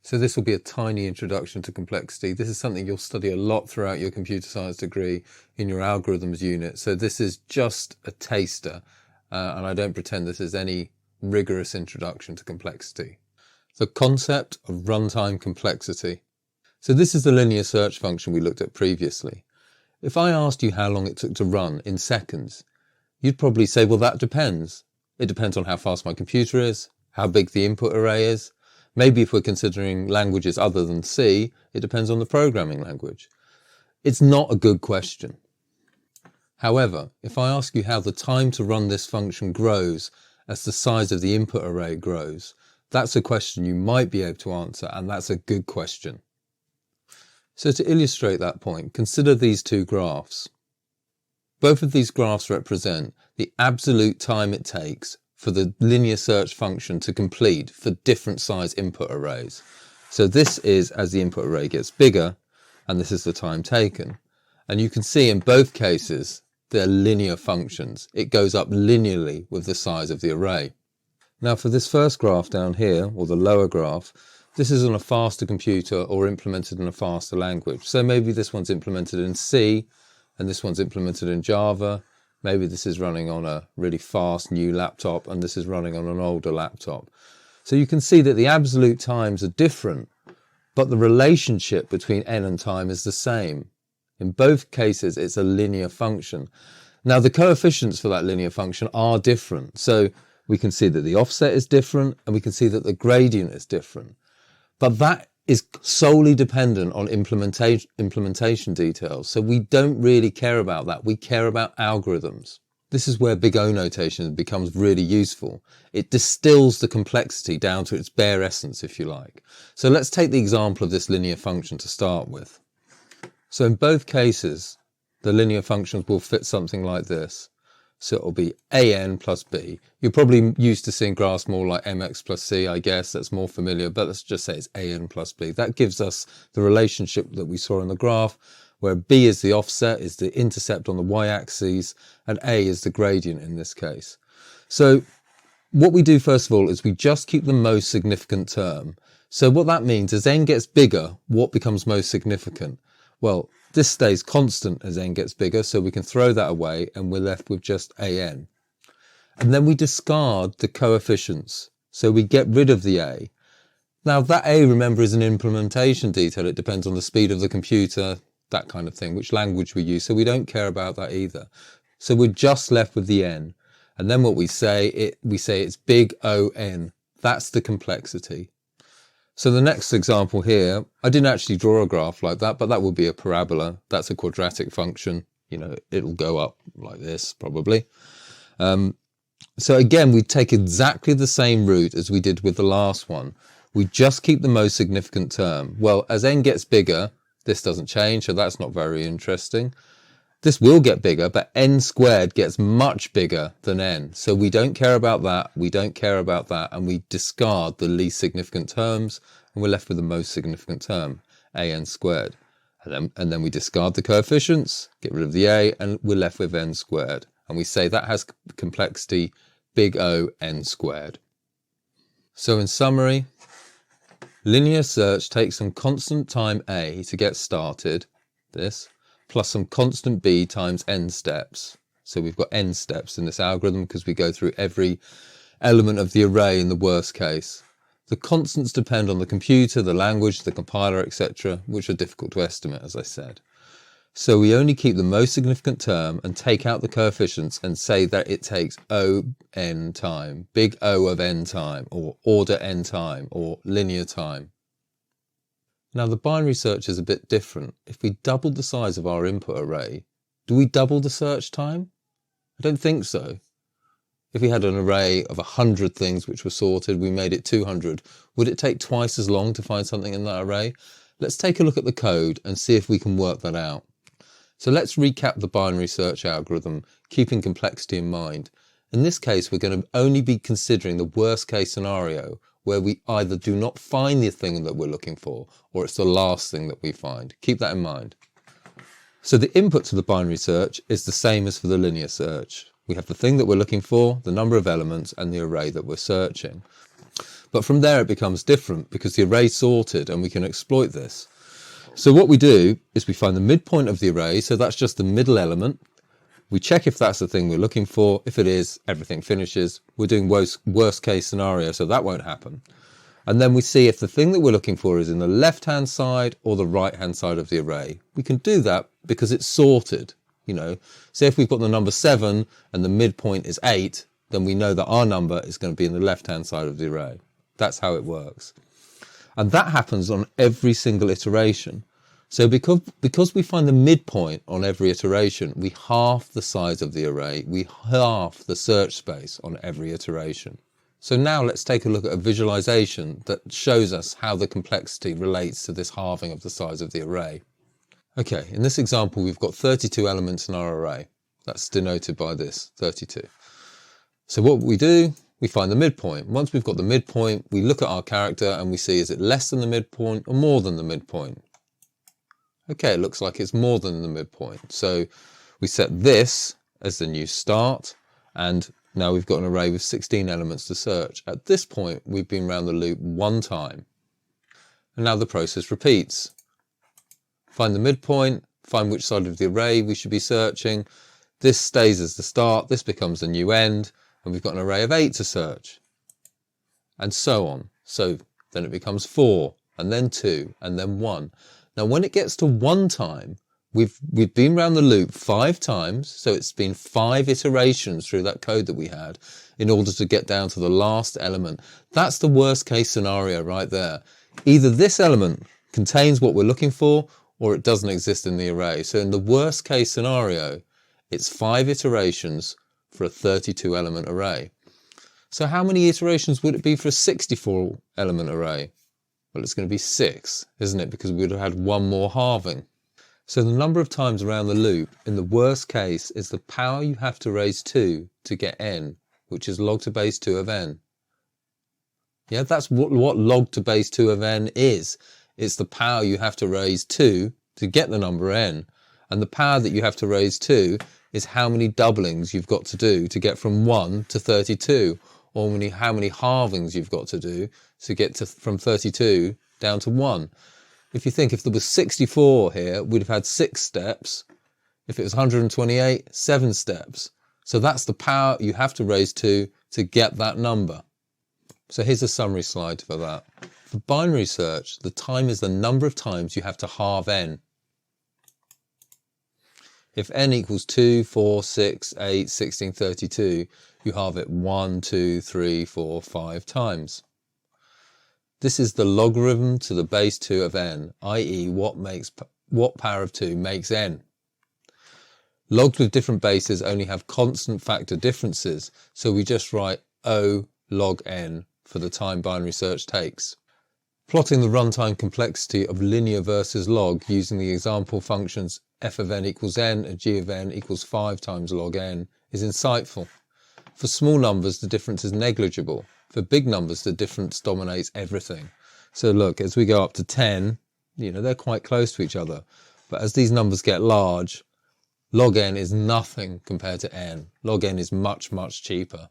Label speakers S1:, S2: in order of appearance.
S1: So this will be a tiny introduction to complexity. This is something you'll study a lot throughout your computer science degree in your algorithms unit. So this is just a taster, and I don't pretend this is any rigorous introduction to complexity. The concept of runtime complexity. So this is the linear search function we looked at previously. If I asked you how long it took to run in seconds, you'd probably say, well, that depends. It depends on how fast my computer is, how big the input array is. Maybe if we're considering languages other than C, it depends on the programming language. It's not a good question. However, if I ask you how the time to run this function grows as the size of the input array grows, that's a question you might be able to answer, and that's a good question. So to illustrate that point, consider these two graphs. Both of these graphs represent the absolute time it takes for the linear search function to complete for different size input arrays. So this is as the input array gets bigger, and this is the time taken. And you can see in both cases, they're linear functions. It goes up linearly with the size of the array. Now for this first graph down here, or the lower graph, this is on a faster computer or implemented in a faster language. So maybe this one's implemented in C, and this one's implemented in Java. Maybe this is running on a really fast new laptop and this is running on an older laptop. So you can see that the absolute times are different, but the relationship between n and time is the same. In both cases, it's a linear function. Now the coefficients for that linear function are different. So we can see that the offset is different and we can see that the gradient is different. But that is solely dependent on implementation details. So we don't really care about that. We care about algorithms. This is where big O notation becomes really useful. It distills the complexity down to its bare essence, if you like. So let's take the example of this linear function to start with. So in both cases, the linear functions will fit something like this. So it'll be an plus b. You're probably used to seeing graphs more like mx plus c, I guess. That's more familiar, but let's just say it's an plus b. That gives us the relationship that we saw in the graph, where b is the offset, is the intercept on the y-axis, and a is the gradient in this case. So what we do first of all is we just keep the most significant term. So what that means is n gets bigger, what becomes most significant? Well, this stays constant as n gets bigger, so we can throw that away and we're left with just an. And then we discard the coefficients, so we get rid of the a. Now that a, remember, is an implementation detail. It depends on the speed of the computer, that kind of thing, which language we use, so we don't care about that either. So we're just left with the n. And then what we say it's big O-N. That's the complexity. So the next example here, I didn't actually draw a graph like that, but that would be a parabola. That's a quadratic function. You know, it'll go up like this, probably. So again, we take exactly the same route as we did with the last one. We just keep the most significant term. Well, as n gets bigger, this doesn't change, so that's not very interesting. This will get bigger, but n squared gets much bigger than n. So we don't care about that, we don't care about that, and we discard the least significant terms, and we're left with the most significant term, an squared. And then we discard the coefficients, get rid of the a, and we're left with n squared. And we say that has complexity big O n squared. So in summary, linear search takes some constant time a to get started, this, plus some constant b times n steps. So we've got n steps in this algorithm because we go through every element of the array in the worst case. The constants depend on the computer, the language, the compiler, etc., which are difficult to estimate, as I said. So we only keep the most significant term and take out the coefficients and say that it takes O(n) time, big O of n time, or order n time, or linear time. Now the binary search is a bit different. If we doubled the size of our input array, do we double the search time? I don't think so. If we had an array of 100 things which were sorted, we made it 200, would it take twice as long to find something in that array? Let's take a look at the code and see if we can work that out. So let's recap the binary search algorithm, keeping complexity in mind. In this case, we're going to only be considering the worst case scenario, where we either do not find the thing that we're looking for, or it's the last thing that we find. Keep that in mind. So the input to the binary search is the same as for the linear search. We have the thing that we're looking for, the number of elements, and the array that we're searching. But from there it becomes different because the array's sorted and we can exploit this. So what we do is we find the midpoint of the array, so that's just the middle element. We check if that's the thing we're looking for. If it is, everything finishes. We're doing worst case scenario, so that won't happen. And then we see if the thing that we're looking for is in the left-hand side or the right-hand side of the array. We can do that because it's sorted. You know, say if we've got the number 7 and the midpoint is 8, then we know that our number is going to be in the left-hand side of the array. That's how it works. And that happens on every single iteration. So because we find the midpoint on every iteration, we halve the size of the array, we halve the search space on every iteration. So now let's take a look at a visualization that shows us how the complexity relates to this halving of the size of the array. Okay, in this example, we've got 32 elements in our array. That's denoted by this, 32. So what we do, we find the midpoint. Once we've got the midpoint, we look at our character and we see, is it less than the midpoint or more than the midpoint? Okay, it looks like it's more than the midpoint. So we set this as the new start, and now we've got an array with 16 elements to search. At this point, we've been around the loop one time. And now the process repeats. Find the midpoint, find which side of the array we should be searching. This stays as the start, this becomes the new end, and we've got an array of 8 to search. And so on. So then it becomes 4, and then 2, and then 1. Now, when it gets to one time, we've been around the loop 5 times, so it's been 5 iterations through that code that we had in order to get down to the last element. That's the worst case scenario right there. Either this element contains what we're looking for, or it doesn't exist in the array. So in the worst case scenario, it's 5 iterations for a 32 element array. So how many iterations would it be for a 64 element array? Well, it's going to be 6, isn't it? Because we would have had one more halving. So the number of times around the loop in the worst case is the power you have to raise 2 to get n, which is log to base 2 of n. Yeah, that's what log to base 2 of n is. It's the power you have to raise 2 to get the number n. And the power that you have to raise 2 is how many doublings you've got to do to get from 1 to 32, or how many halvings you've got to do to get from 32 down to 1. If you think if there was 64 here, we'd have had 6 steps. If it was 128, 7 steps. So that's the power you have to raise 2 to get that number. So here's a summary slide for that. For binary search, the time is the number of times you have to halve n. If n equals 2, 4, 6, 8, 16, 32, you halve it 1, 2, 3, 4, 5 times. This is the logarithm to the base 2 of n, i.e. what power of 2 makes n. Logs with different bases only have constant factor differences, so we just write O log n for the time binary search takes. Plotting the runtime complexity of linear versus log using the example functions f of n equals n and g of n equals 5 times log n is insightful. For small numbers, the difference is negligible. For big numbers, the difference dominates everything. So look, as we go up to 10, they're quite close to each other. But as these numbers get large, log n is nothing compared to n. Log n is much, much cheaper.